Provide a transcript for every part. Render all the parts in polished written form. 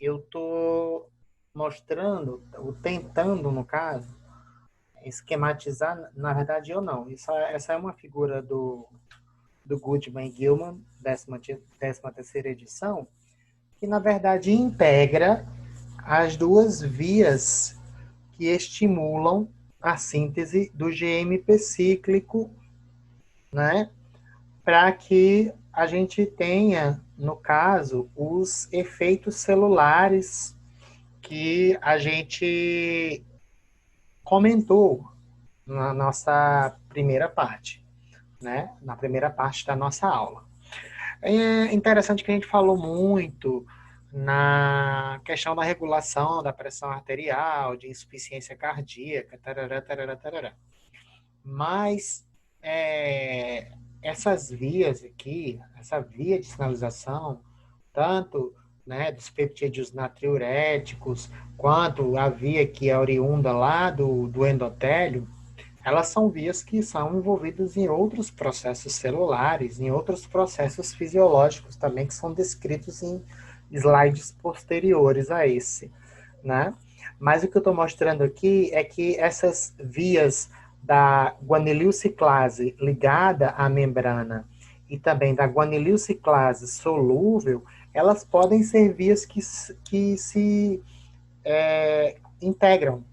eu estou mostrando, ou tentando, no caso, esquematizar, na verdade eu não. Essa é uma figura do Goodman e Gilman, 13ª edição, que na verdade integra as duas vias que estimulam a síntese do GMP cíclico, né? Para que a gente tenha, no caso, os efeitos celulares que a gente comentou na nossa primeira parte, né? Na primeira parte da nossa aula. É interessante que a gente falou muito na questão da regulação da pressão arterial, de insuficiência cardíaca, tarará, tarará, tarará. Mas é, essas vias aqui, essa via de sinalização, tanto, né, dos peptídeos natriuréticos, quanto a via que é oriunda lá do endotélio, elas são vias que são envolvidas em outros processos celulares, em outros processos fisiológicos também, que são descritos em slides posteriores a esse, né? Mas o que eu estou mostrando aqui é que essas vias da guanililciclase ligada à membrana e também da guanililciclase solúvel, elas podem ser vias que se integram,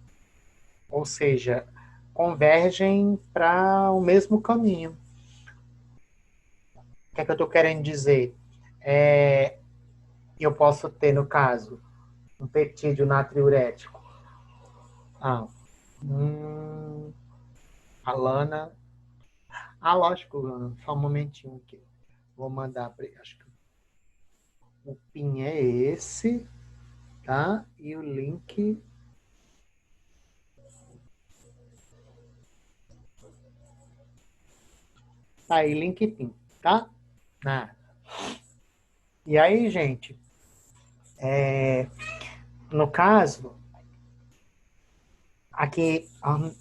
ou seja, convergem para o mesmo caminho. O que é que eu estou querendo dizer? Eu posso ter, no caso, um peptídeo natriurético. Ah, hum, Alana. Ah, lógico, só um momentinho aqui. Vou mandar para. Acho que o PIN é esse, tá? E o link. Tá aí, link PIN, tá? Ah. E aí, gente, no caso, aqui,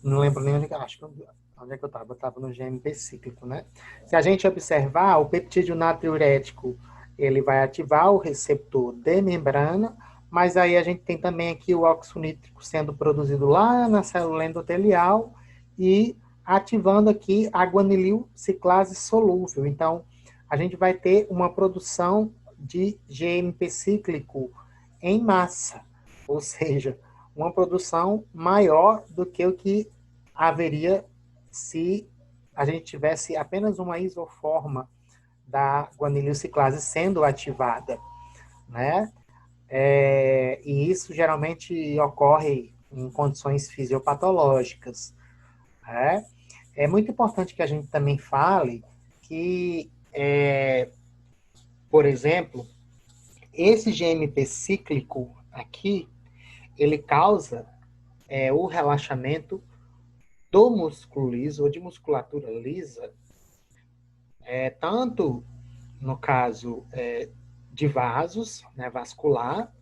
não lembro nem onde, acho que onde é que eu estava? Eu estava no GMP cíclico, né? Se a gente observar, o peptídeo natriurético, ele vai ativar o receptor de membrana, mas aí a gente tem também aqui o óxido nítrico sendo produzido lá na célula endotelial e ativando aqui a guanilil ciclase solúvel. Então, a gente vai ter uma produção de GMP cíclico em massa, ou seja, uma produção maior do que o que haveria se a gente tivesse apenas uma isoforma da guanililciclase sendo ativada, né? E isso geralmente ocorre em condições fisiopatológicas, né? É muito importante que a gente também fale que, por exemplo, esse GMP cíclico aqui, ele causa o relaxamento do músculo liso ou de musculatura lisa, tanto no caso de vasos, né, vascular,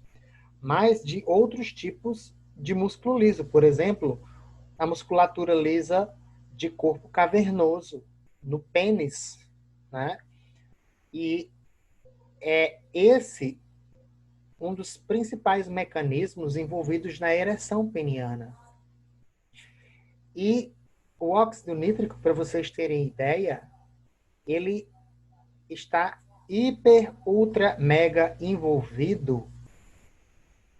mas de outros tipos de músculo liso. Por exemplo, a musculatura lisa de corpo cavernoso, no pênis, né? E é esse um dos principais mecanismos envolvidos na ereção peniana. E o óxido nítrico, para vocês terem ideia, ele está hiper, ultra, mega envolvido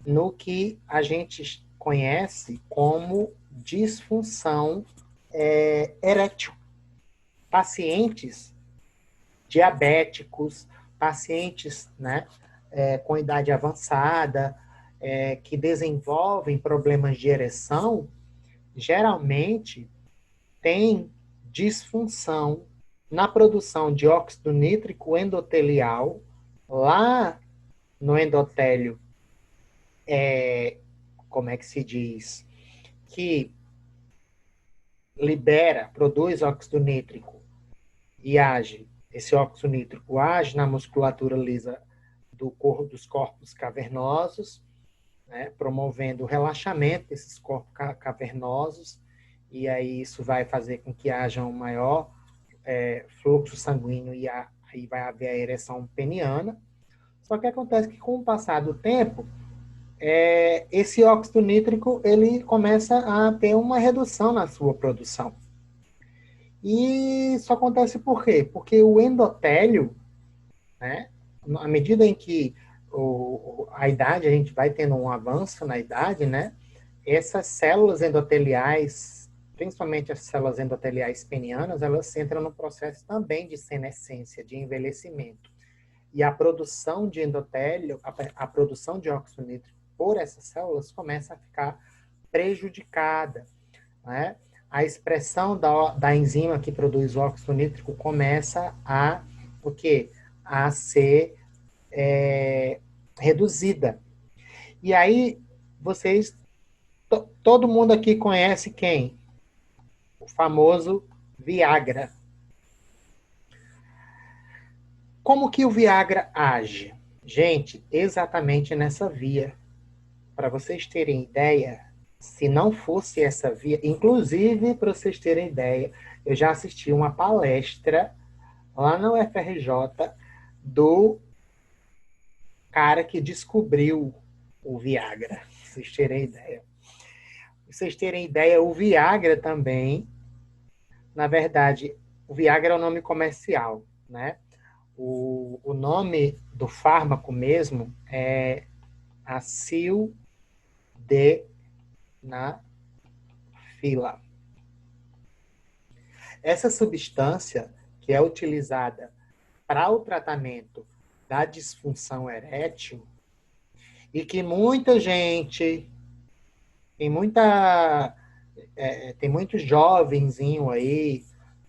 no que a gente conhece como disfunção erétil. Pacientes diabéticos, pacientes, né, com idade avançada, que desenvolvem problemas de ereção, geralmente têm disfunção na produção de óxido nítrico endotelial lá no endotélio, como é que se diz, que libera, produz óxido nítrico e age, esse óxido nítrico age na musculatura lisa dos corpos cavernosos, né, promovendo o relaxamento desses corpos cavernosos, e aí isso vai fazer com que haja um maior fluxo sanguíneo e aí vai haver a ereção peniana. Só que acontece que com o passar do tempo, esse óxido nítrico ele começa a ter uma redução na sua produção. E isso acontece por quê? Porque o endotélio, né, à medida em que a idade, a gente vai tendo um avanço na idade, né, essas células endoteliais, principalmente as células endoteliais penianas, elas entram no processo também de senescência, de envelhecimento. E a produção de endotélio, a produção de óxido nítrico por essas células começa a ficar prejudicada, né? A expressão da enzima que produz o óxido nítrico começa o quê? A ser reduzida. E aí, vocês, todo mundo aqui conhece quem? O famoso Viagra. Como que o Viagra age? Gente, exatamente nessa via. Para vocês terem ideia, se não fosse essa via, inclusive para vocês terem ideia, eu já assisti uma palestra lá na UFRJ do cara que descobriu o Viagra. Pra vocês terem ideia. Pra vocês terem ideia, o Viagra também, na verdade, o Viagra é o nome comercial, né? O nome do fármaco mesmo é acildenafila. Essa substância que é utilizada para o tratamento da disfunção erétil e que muita gente, tem muitos jovenzinho aí,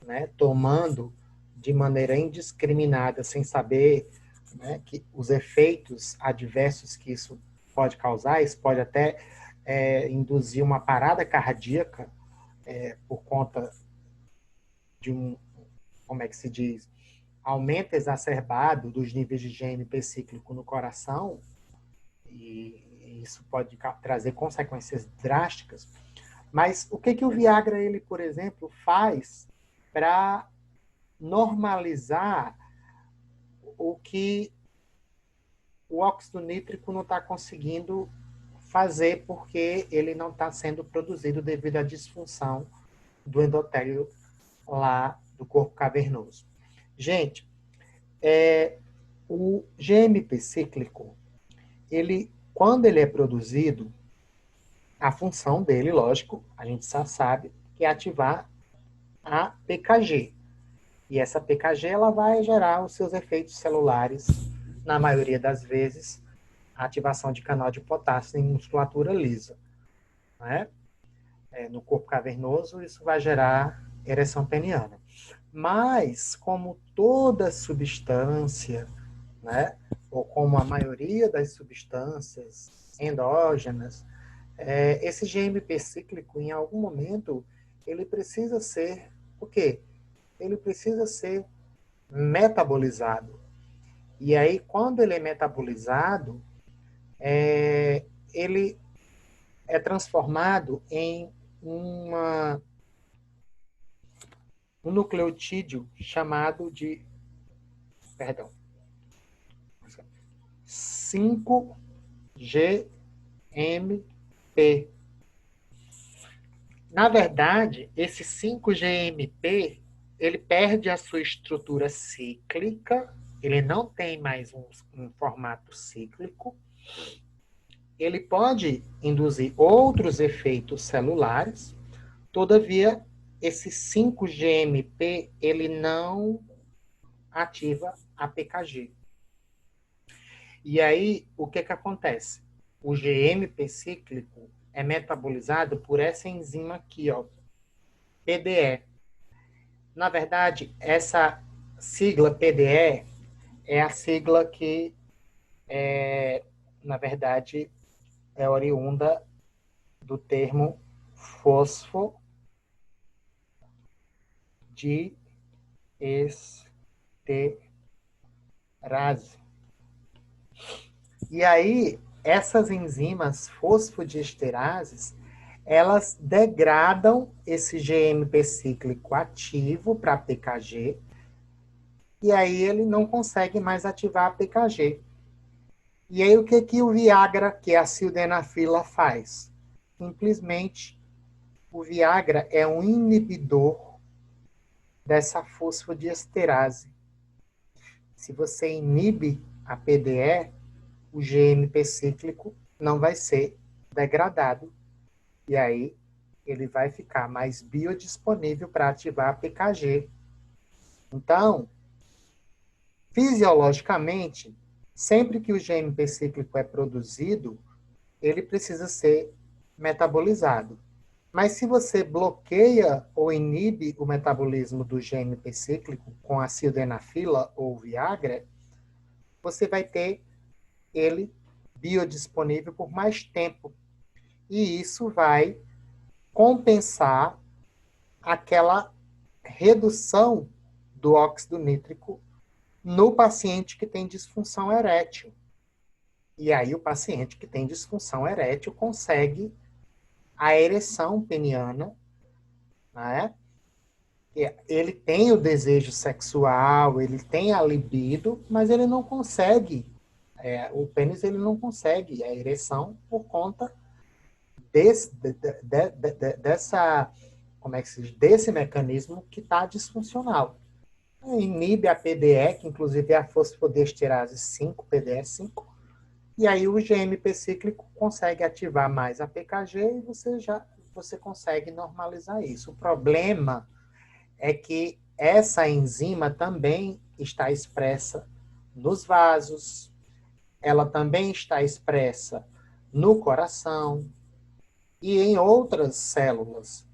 né, tomando de maneira indiscriminada, sem saber, né, que os efeitos adversos que isso pode causar, isso pode até induzir uma parada cardíaca por conta de como é que se diz, aumento exacerbado dos níveis de GNP cíclico no coração, e isso pode trazer consequências drásticas. Mas o que o Viagra, ele, por exemplo, faz para normalizar o que o óxido nítrico não está conseguindo fazer porque ele não está sendo produzido devido à disfunção do endotélio lá do corpo cavernoso. Gente, o GMP cíclico, quando ele é produzido, a função dele, lógico, a gente já sabe, que é ativar a PKG. E essa PKG ela vai gerar os seus efeitos celulares, na maioria das vezes, a ativação de canal de potássio em musculatura lisa. Né? No corpo cavernoso, isso vai gerar ereção peniana. Mas, como toda substância, né, ou como a maioria das substâncias endógenas, esse GMP cíclico, em algum momento, ele precisa ser o quê? Ele precisa ser metabolizado. E aí, quando ele é metabolizado, ele é transformado em um nucleotídeo chamado de, 5-GMP. Na verdade, esse 5-GMP, ele perde a sua estrutura cíclica, ele não tem mais um formato cíclico, ele pode induzir outros efeitos celulares, todavia, esse 5-GMP, ele não ativa a PKG. E aí, o que acontece? O GMP cíclico é metabolizado por essa enzima aqui, ó, PDE. Na verdade, essa sigla PDE é a sigla que, na verdade, é oriunda do termo fosfodiesterase. E aí, essas enzimas fosfodiesterases, elas degradam esse GMP cíclico ativo para PKG, e aí ele não consegue mais ativar a PKG. E aí o que, que o Viagra, que é a sildenafila, faz? Simplesmente, o Viagra é um inibidor dessa fosfodiesterase. Se você inibe a PDE, o GMP cíclico não vai ser degradado. E aí ele vai ficar mais biodisponível para ativar a PKG. Então, fisiologicamente, sempre que o GMP cíclico é produzido, ele precisa ser metabolizado. Mas se você bloqueia ou inibe o metabolismo do GMP cíclico com a sildenafila ou Viagra, você vai ter ele biodisponível por mais tempo. E isso vai compensar aquela redução do óxido nítrico no paciente que tem disfunção erétil. E aí o paciente que tem disfunção erétil consegue a ereção peniana, né? Ele tem o desejo sexual, ele tem a libido, mas ele não consegue, o pênis ele não consegue a ereção por conta dessa, como é que se diz, desse mecanismo que está disfuncional. Inibe a PDE, que inclusive é a fosfodiesterase 5, PDE5, e aí o GMP cíclico consegue ativar mais a PKG e você consegue normalizar isso. O problema é que essa enzima também está expressa nos vasos, ela também está expressa no coração e em outras células.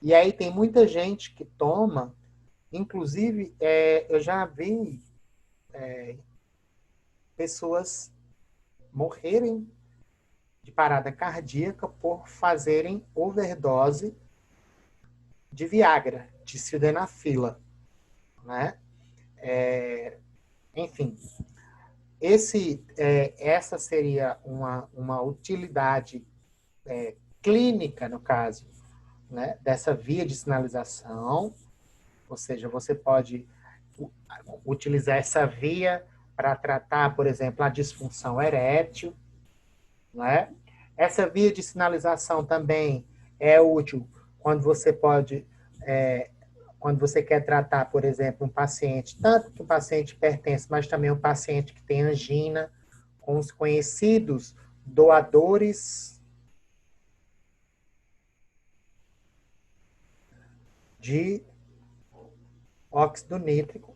E aí tem muita gente que toma, inclusive eu já vi pessoas morrerem de parada cardíaca por fazerem overdose de Viagra, de sildenafila, né? Enfim, essa seria uma utilidade clínica, no caso, né, dessa via de sinalização, ou seja, você pode utilizar essa via para tratar, por exemplo, a disfunção erétil, né? Essa via de sinalização também é útil quando você pode, quando você quer tratar, por exemplo, um paciente, tanto que o paciente hipertenso, mas também um paciente que tem angina, com os conhecidos doadores de óxido nítrico,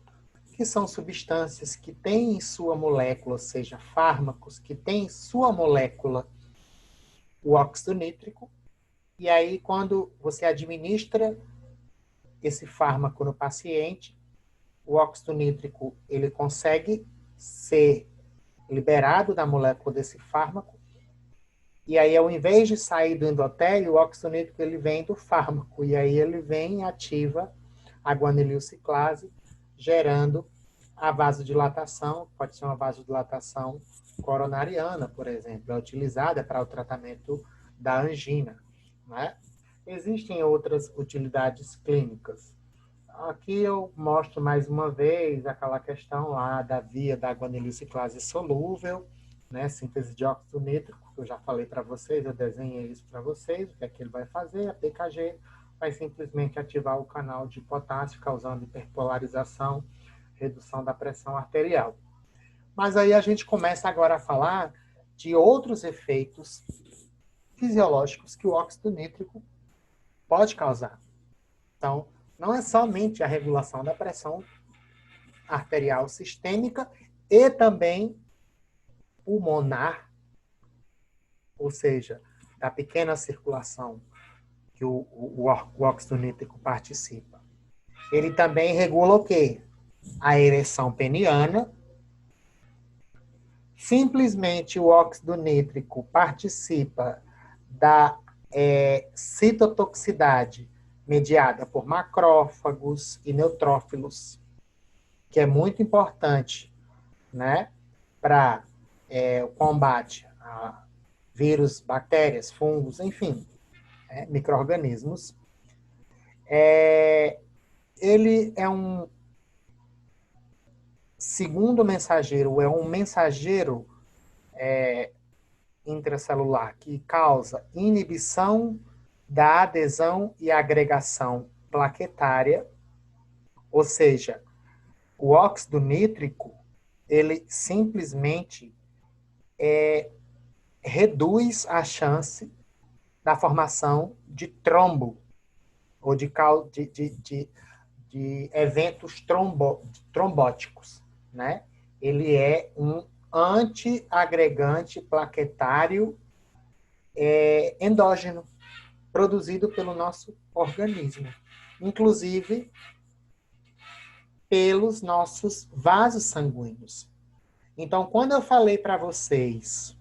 que são substâncias que têm em sua molécula, ou seja, fármacos que têm em sua molécula o óxido nítrico, e aí quando você administra esse fármaco no paciente, o óxido nítrico ele consegue ser liberado da molécula desse fármaco, e aí ao invés de sair do endotélio, o óxido nítrico ele vem do fármaco, e aí ele vem e ativa a guanililciclase, gerando a vasodilatação, pode ser uma vasodilatação coronariana, por exemplo, é utilizada para o tratamento da angina, né? Existem outras utilidades clínicas. Aqui eu mostro mais uma vez aquela questão lá da via da guanililciclase solúvel, né, síntese de óxido nítrico, que eu já falei para vocês, eu desenhei isso para vocês, o que é que ele vai fazer? A PKG vai simplesmente ativar o canal de potássio, causando hiperpolarização, redução da pressão arterial. Mas aí a gente começa agora a falar de outros efeitos fisiológicos que o óxido nítrico pode causar. Então, não é somente a regulação da pressão arterial sistêmica e também pulmonar, ou seja, da pequena circulação que o óxido nítrico participa. Ele também regula o quê? A ereção peniana. Simplesmente o óxido nítrico participa da citotoxicidade mediada por macrófagos e neutrófilos, que é muito importante, né, para o combate a vírus, bactérias, fungos, enfim, micro-organismos. Ele é um segundo mensageiro, é um mensageiro intracelular que causa inibição da adesão e agregação plaquetária, ou seja, o óxido nítrico, ele simplesmente reduz a chance da formação de trombo, ou de eventos trombóticos, né? Ele é um antiagregante plaquetário endógeno, produzido pelo nosso organismo, inclusive pelos nossos vasos sanguíneos. Então, quando eu falei para vocês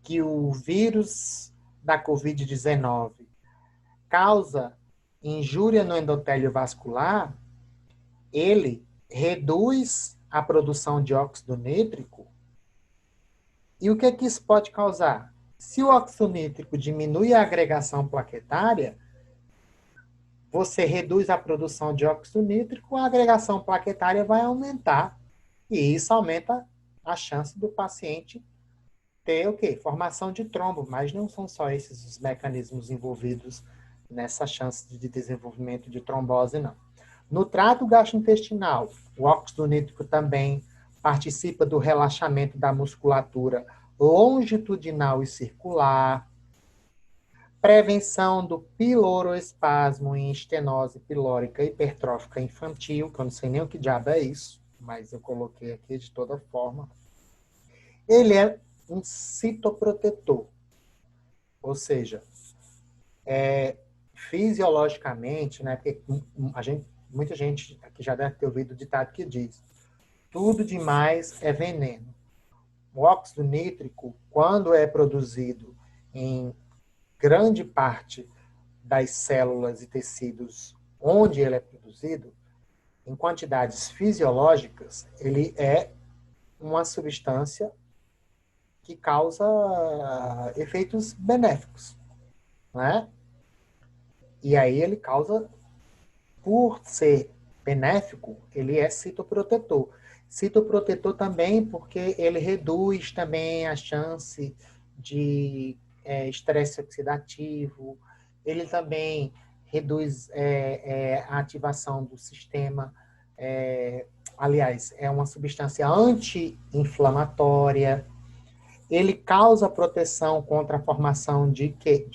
que o vírus da Covid-19 causa injúria no endotélio vascular, ele reduz a produção de óxido nítrico. E o que é que isso pode causar? Se o óxido nítrico diminui a agregação plaquetária, você reduz a produção de óxido nítrico, a agregação plaquetária vai aumentar. E isso aumenta a chance do paciente ter o quê? Formação de trombo, mas não são só esses os mecanismos envolvidos nessa chance de desenvolvimento de trombose, não. No trato gastrointestinal, o óxido nítrico também participa do relaxamento da musculatura longitudinal e circular, prevenção do piloroespasmo em estenose pilórica hipertrófica infantil, que eu não sei nem o que diabo é isso, mas eu coloquei aqui de toda forma. Ele é um citoprotetor, ou seja, fisiologicamente, né, porque muita gente aqui já deve ter ouvido o ditado que diz: tudo demais é veneno. O óxido nítrico, quando é produzido em grande parte das células e tecidos onde ele é produzido, em quantidades fisiológicas, ele é uma substância que causa efeitos benéficos, né? E aí ele causa, por ser benéfico, ele é citoprotetor. Citoprotetor também porque ele reduz também a chance de estresse oxidativo, ele também reduz a ativação do sistema, aliás, é uma substância anti-inflamatória, ele causa proteção contra a formação de quê?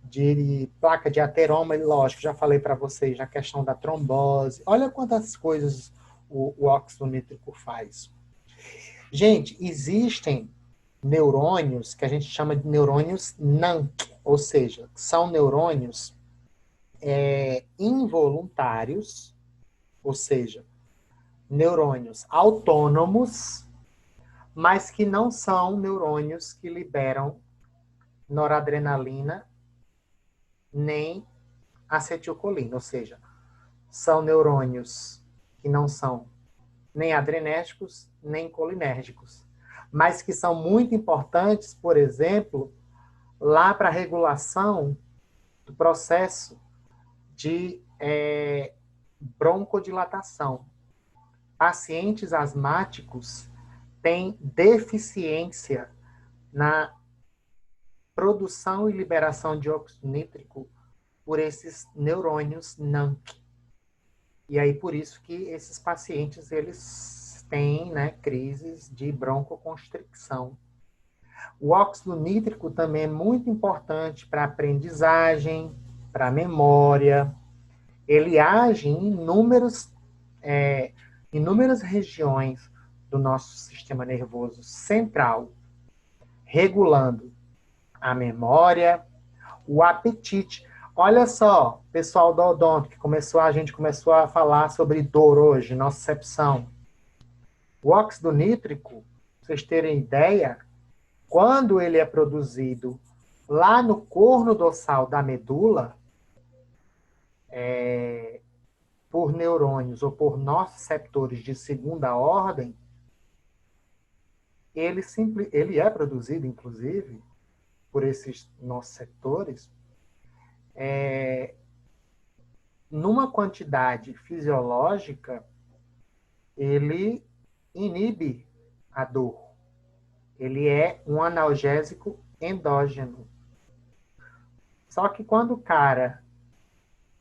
De placa de ateroma, e lógico, já falei para vocês na questão da trombose. Olha quantas coisas o óxido nítrico faz. Gente, existem neurônios que a gente chama de neurônios NANC, ou seja, são neurônios involuntários, ou seja, neurônios autônomos, mas que não são neurônios que liberam noradrenalina nem acetilcolina, ou seja, são neurônios que não são nem adrenérgicos nem colinérgicos, mas que são muito importantes, por exemplo, lá para a regulação do processo de broncodilatação. Pacientes asmáticos têm deficiência na produção e liberação de óxido nítrico por esses neurônios NANC. E aí, por isso que esses pacientes, eles têm, né, crises de broncoconstricção. O óxido nítrico também é muito importante para a aprendizagem, para a memória. Ele age em inúmeras regiões do nosso sistema nervoso central, regulando a memória, o apetite. Olha só, pessoal do odonto, que a gente começou a falar sobre dor hoje, nocicepção. O óxido nítrico, pra vocês terem ideia, quando ele é produzido lá no corno dorsal da medula, por neurônios ou por nociceptores de segunda ordem, ele é produzido, inclusive, por esses nociceptores, numa quantidade fisiológica, ele inibe a dor. Ele é um analgésico endógeno. Só que quando o cara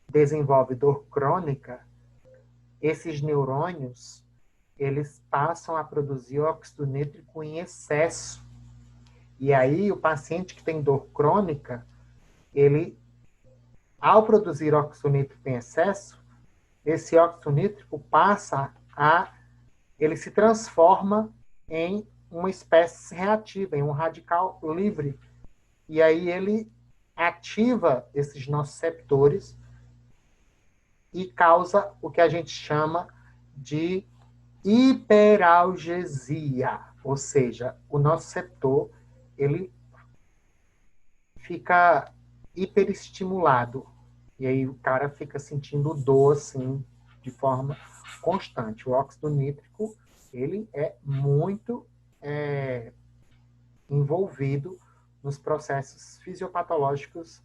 desenvolve dor crônica, esses neurônios, eles passam a produzir óxido nítrico em excesso. E aí o paciente que tem dor crônica, ele, ao produzir óxido nítrico em excesso, esse óxido nítrico ele se transforma em uma espécie reativa, em um radical livre. E aí ele ativa esses nociceptores e causa o que a gente chama de hiperalgesia, ou seja, o nociceptor ele fica hiperestimulado e aí o cara fica sentindo dor assim de forma constante. O óxido nítrico ele é muito envolvido nos processos fisiopatológicos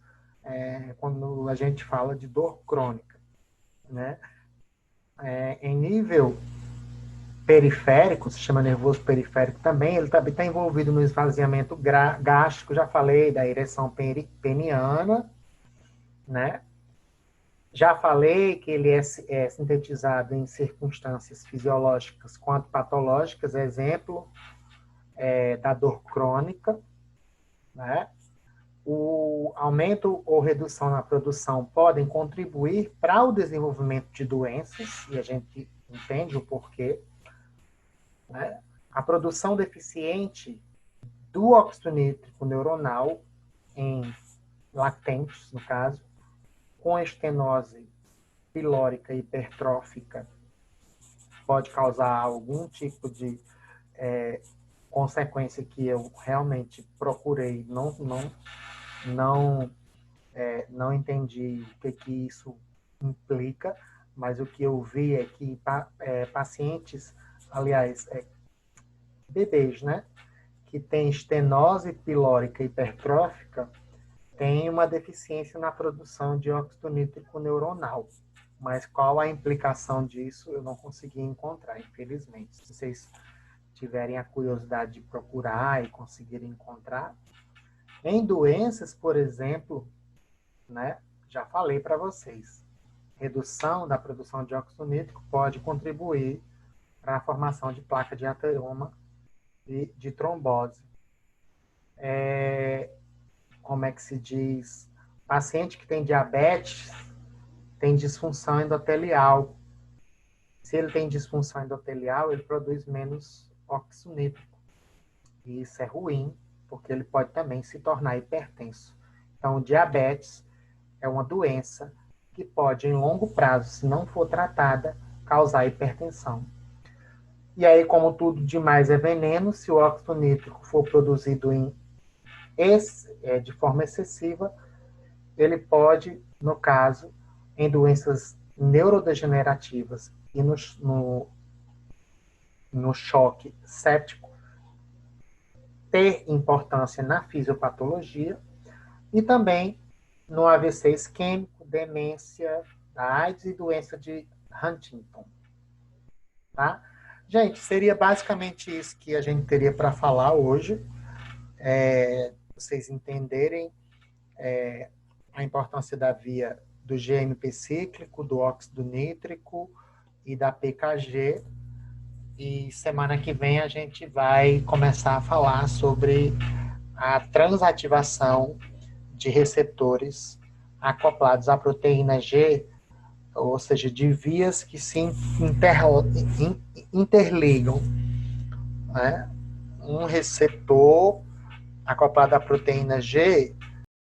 quando a gente fala de dor crônica, né? Em nível periférico, se chama nervoso periférico também, ele também está envolvido no esvaziamento gástrico, já falei da ereção peniana, né? Já falei que ele é sintetizado em circunstâncias fisiológicas quanto patológicas, exemplo da dor crônica, né? O aumento ou redução na produção podem contribuir para o desenvolvimento de doenças, e a gente entende o porquê, né? A produção deficiente do óxido nítrico neuronal, em lactentes, no caso, com estenose pilórica hipertrófica, pode causar algum tipo de consequência que eu realmente procurei, não entendi o que isso implica, mas o que eu vi é que pacientes, aliás, bebês, né, que têm estenose pilórica hipertrófica, têm uma deficiência na produção de óxido nítrico neuronal. Mas qual a implicação disso, eu não consegui encontrar, infelizmente. Se vocês tiverem a curiosidade de procurar e conseguirem encontrar. Em doenças, por exemplo, né, já falei para vocês, redução da produção de óxido nítrico pode contribuir para a formação de placa de ateroma e de trombose. Como é que se diz? Paciente que tem diabetes tem disfunção endotelial. Se ele tem disfunção endotelial, ele produz menos óxido nítrico. E isso é ruim, porque ele pode também se tornar hipertenso. Então, o diabetes é uma doença que pode, em longo prazo, se não for tratada, causar hipertensão. E aí, como tudo demais é veneno, se o óxido nítrico for produzido de forma excessiva, ele pode, no caso, em doenças neurodegenerativas e no choque séptico, ter importância na fisiopatologia e também no AVC isquêmico, demência da AIDS e doença de Huntington. Tá? Gente, seria basicamente isso que a gente teria para falar hoje. Vocês entenderem a importância da via do GMP cíclico, do óxido nítrico e da PKG. E semana que vem a gente vai começar a falar sobre a transativação de receptores acoplados à proteína G, ou seja, de vias que se interligam. Né? Um receptor acoplado à proteína G,